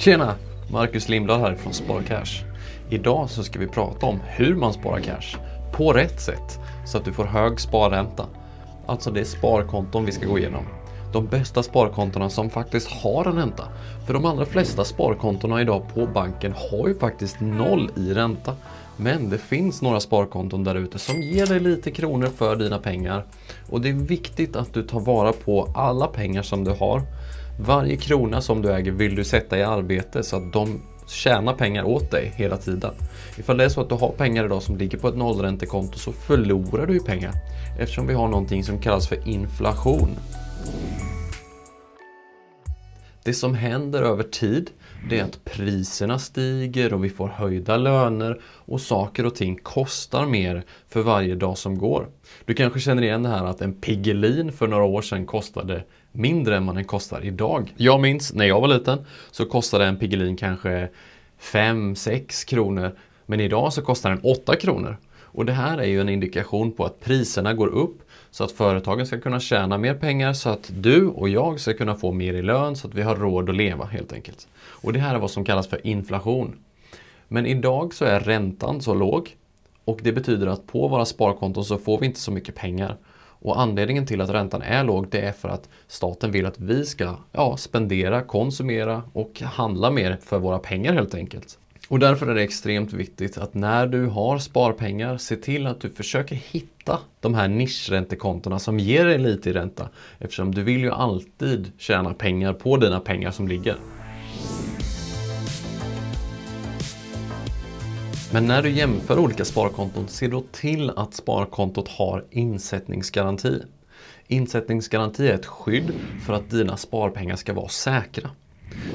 Tjena! Marcus Lindblad här från Sparcash. Idag så ska vi prata om hur man sparar cash på rätt sätt så att du får hög sparränta. Alltså det är sparkonton vi ska gå igenom. De bästa sparkontona som faktiskt har en ränta. För de allra flesta sparkontona idag på banken har ju faktiskt 0 i ränta. Men det finns några sparkonton där ute som ger dig lite kronor för dina pengar. Och det är viktigt att du tar vara på alla pengar som du har. Varje krona som du äger vill du sätta i arbete så att de tjänar pengar åt dig hela tiden. Ifall det är så att du har pengar idag som ligger på ett nollräntekonto så förlorar du ju pengar. Eftersom vi har någonting som kallas för inflation. Det som händer över tid det är att priserna stiger och vi får höjda löner och saker och ting kostar mer för varje dag som går. Du kanske känner igen det här att en Piggelin för några år sedan kostade mindre än vad den kostar idag. Jag minns när jag var liten så kostade en Piggelin kanske 5-6 kronor men idag så kostar den 8 kronor. Och det här är ju en indikation på att priserna går upp så att företagen ska kunna tjäna mer pengar så att du och jag ska kunna få mer i lön så att vi har råd att leva helt enkelt. Och det här är vad som kallas för inflation. Men idag så är räntan så låg och det betyder att på våra sparkonton så får vi inte så mycket pengar. Och anledningen till att räntan är låg det är för att staten vill att vi ska spendera, konsumera och handla mer för våra pengar helt enkelt. Och därför är det extremt viktigt att när du har sparpengar, se till att du försöker hitta de här nischräntekontona som ger dig lite i ränta. Eftersom du vill ju alltid tjäna pengar på dina pengar som ligger. Men när du jämför olika sparkonton, se då till att sparkontot har insättningsgaranti. Insättningsgaranti är ett skydd för att dina sparpengar ska vara säkra.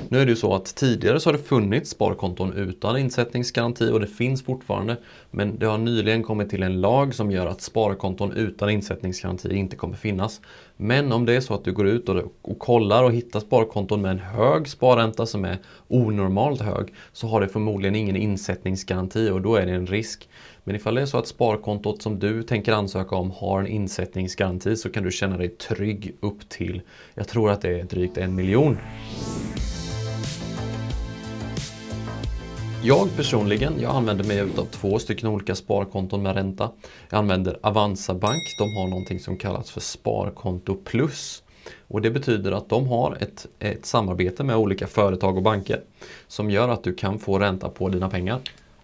Nu är det ju så att tidigare så har det funnits sparkonton utan insättningsgaranti och det finns fortfarande. Men det har nyligen kommit till en lag som gör att sparkonton utan insättningsgaranti inte kommer finnas. Men om det är så att du går ut och kollar och hittar sparkonton med en hög sparränta som är onormalt hög så har det förmodligen ingen insättningsgaranti och då är det en risk. Men ifall det är så att sparkontot som du tänker ansöka om har en insättningsgaranti så kan du känna dig trygg upp till, jag tror att det är drygt 1 miljon. Jag personligen, jag använder mig av 2 stycken olika sparkonton med ränta. Jag använder Avanza Bank, de har någonting som kallas för Sparkonto Plus. Och det betyder att de har ett samarbete med olika företag och banker som gör att du kan få ränta på dina pengar.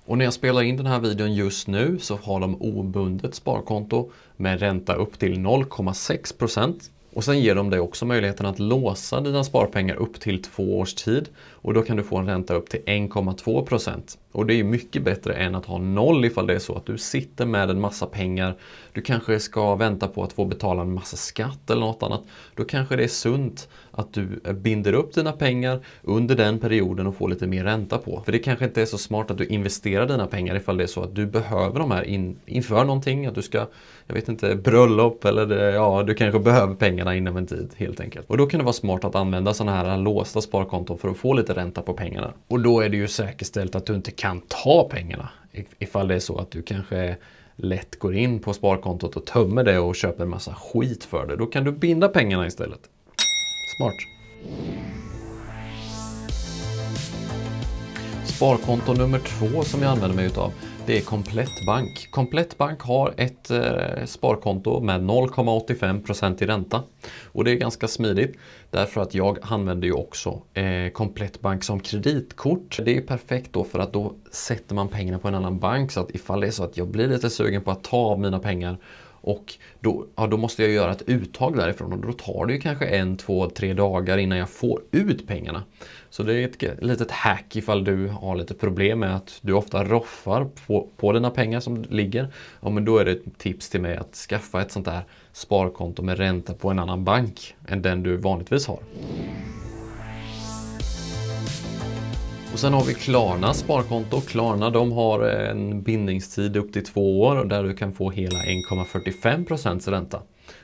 Och när jag spelar in den här videon just nu så har de obundet sparkonto med ränta upp till 0,6%. Och sen ger de dig också möjligheten att låsa dina sparpengar upp till 2 års tid. Och då kan du få en ränta upp till 1,2%. Och det är mycket bättre än att ha 0 ifall det är så att du sitter med en massa pengar. Du kanske ska vänta på att få betala en massa skatt eller något annat. Då kanske det är sunt att du binder upp dina pengar under den perioden och får lite mer ränta på. För det kanske inte är så smart att du investerar dina pengar ifall det är så att du behöver de här inför någonting. Att du ska, jag vet inte, bröllop eller du kanske behöver pengarna inom en tid helt enkelt. Och då kan det vara smart att använda sådana här låsta sparkonton för att få lite ränta på pengarna. Och då är det ju säkerställt att du inte kan ta pengarna ifall det är så att du kanske lätt går in på sparkontot och tömmer det och köper en massa skit för det. Då kan du binda pengarna istället. Smart. Sparkonto nummer 2 som jag använder mig utav det är Komplett Bank. Komplett Bank har ett sparkonto med 0,85% i ränta. Och det är ganska smidigt därför att jag använder ju också Komplett Bank som kreditkort. Det är ju perfekt då för att då sätter man pengarna på en annan bank så att ifall det är så att jag blir lite sugen på att ta av mina pengar och då måste jag göra ett uttag därifrån och då tar det ju kanske 1, 2, 3 dagar innan jag får ut pengarna. Så det är ett litet hack ifall du har lite problem med att du ofta roffar på dina pengar som ligger. Ja, men då är det ett tips till mig att skaffa ett sånt där sparkonto med ränta på en annan bank än den du vanligtvis har. Och sen har vi Klarna sparkonto. Klarna de har en bindningstid upp till 2 år och där du kan få hela 1,45% ränta.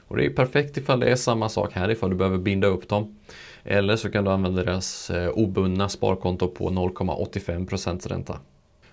Och det är perfekt ifall det är samma sak här ifall du behöver binda upp dem. Eller så kan du använda deras obundna sparkonto på 0,85% ränta.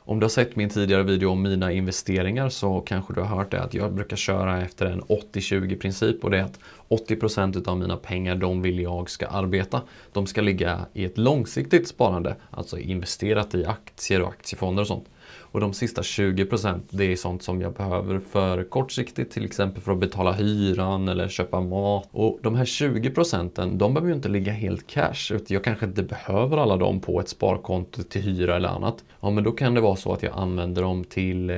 Om du har sett min tidigare video om mina investeringar så kanske du har hört det att jag brukar köra efter en 80-20 princip, och det är att 80% av mina pengar, de vill jag ska arbeta. De ska ligga i ett långsiktigt sparande, alltså investerat i aktier och aktiefonder och sånt. Och de sista 20% det är sånt som jag behöver för kortsiktigt, till exempel för att betala hyran eller köpa mat. Och de här 20% de behöver ju inte ligga helt cash, utan jag kanske inte behöver alla dem på ett sparkonto till hyra eller annat. Ja, men då kan det vara så att jag använder dem till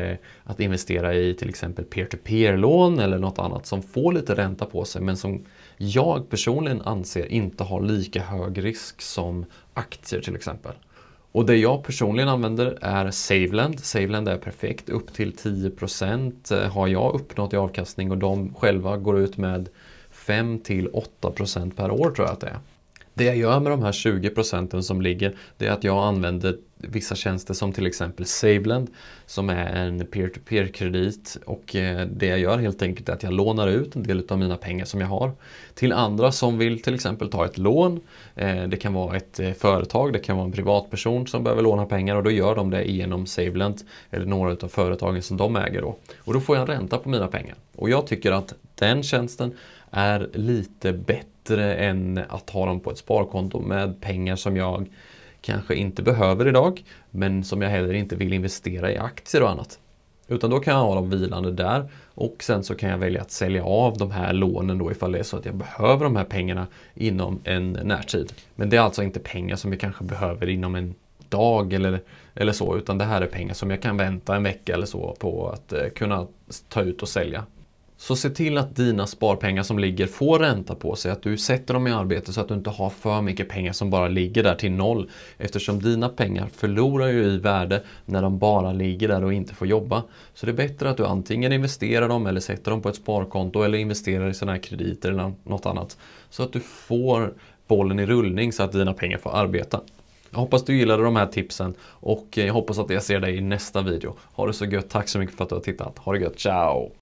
att investera i till exempel peer-to-peer-lån eller något annat som får lite ränta på sig, men som jag personligen anser inte har lika hög risk som aktier till exempel. Och det jag personligen använder är SaveLend. SaveLend är perfekt. Upp till 10% har jag uppnått i avkastning, och de själva går ut med 5-8% per år tror jag att det är. Det jag gör med de här 20% som ligger, det är att jag använder vissa tjänster som till exempel SaveLend som är en peer-to-peer-kredit, och det jag gör helt enkelt är att jag lånar ut en del av mina pengar som jag har till andra som vill till exempel ta ett lån. Det kan vara ett företag, det kan vara en privatperson som behöver låna pengar, och då gör de det genom SaveLend eller några av företagen som de äger då. Och då får jag en ränta på mina pengar. Och jag tycker att den tjänsten är lite bättre än att ha dem på ett sparkonto med pengar som jag kanske inte behöver idag, men som jag heller inte vill investera i aktier och annat. Utan då kan jag ha dem vilande där, och sen så kan jag välja att sälja av de här lånen då ifall det är så att jag behöver de här pengarna inom en närtid. Men det är alltså inte pengar som jag kanske behöver inom en dag eller så, utan det här är pengar som jag kan vänta en vecka eller så på att kunna ta ut och sälja. Så se till att dina sparpengar som ligger får ränta på sig, att du sätter dem i arbete så att du inte har för mycket pengar som bara ligger där till noll. Eftersom dina pengar förlorar ju i värde när de bara ligger där och inte får jobba. Så det är bättre att du antingen investerar dem eller sätter dem på ett sparkonto eller investerar i sådana här krediter eller något annat. Så att du får bollen i rullning så att dina pengar får arbeta. Jag hoppas du gillade de här tipsen, och jag hoppas att jag ser dig i nästa video. Ha det så gött, tack så mycket för att du har tittat. Ha det gött, ciao!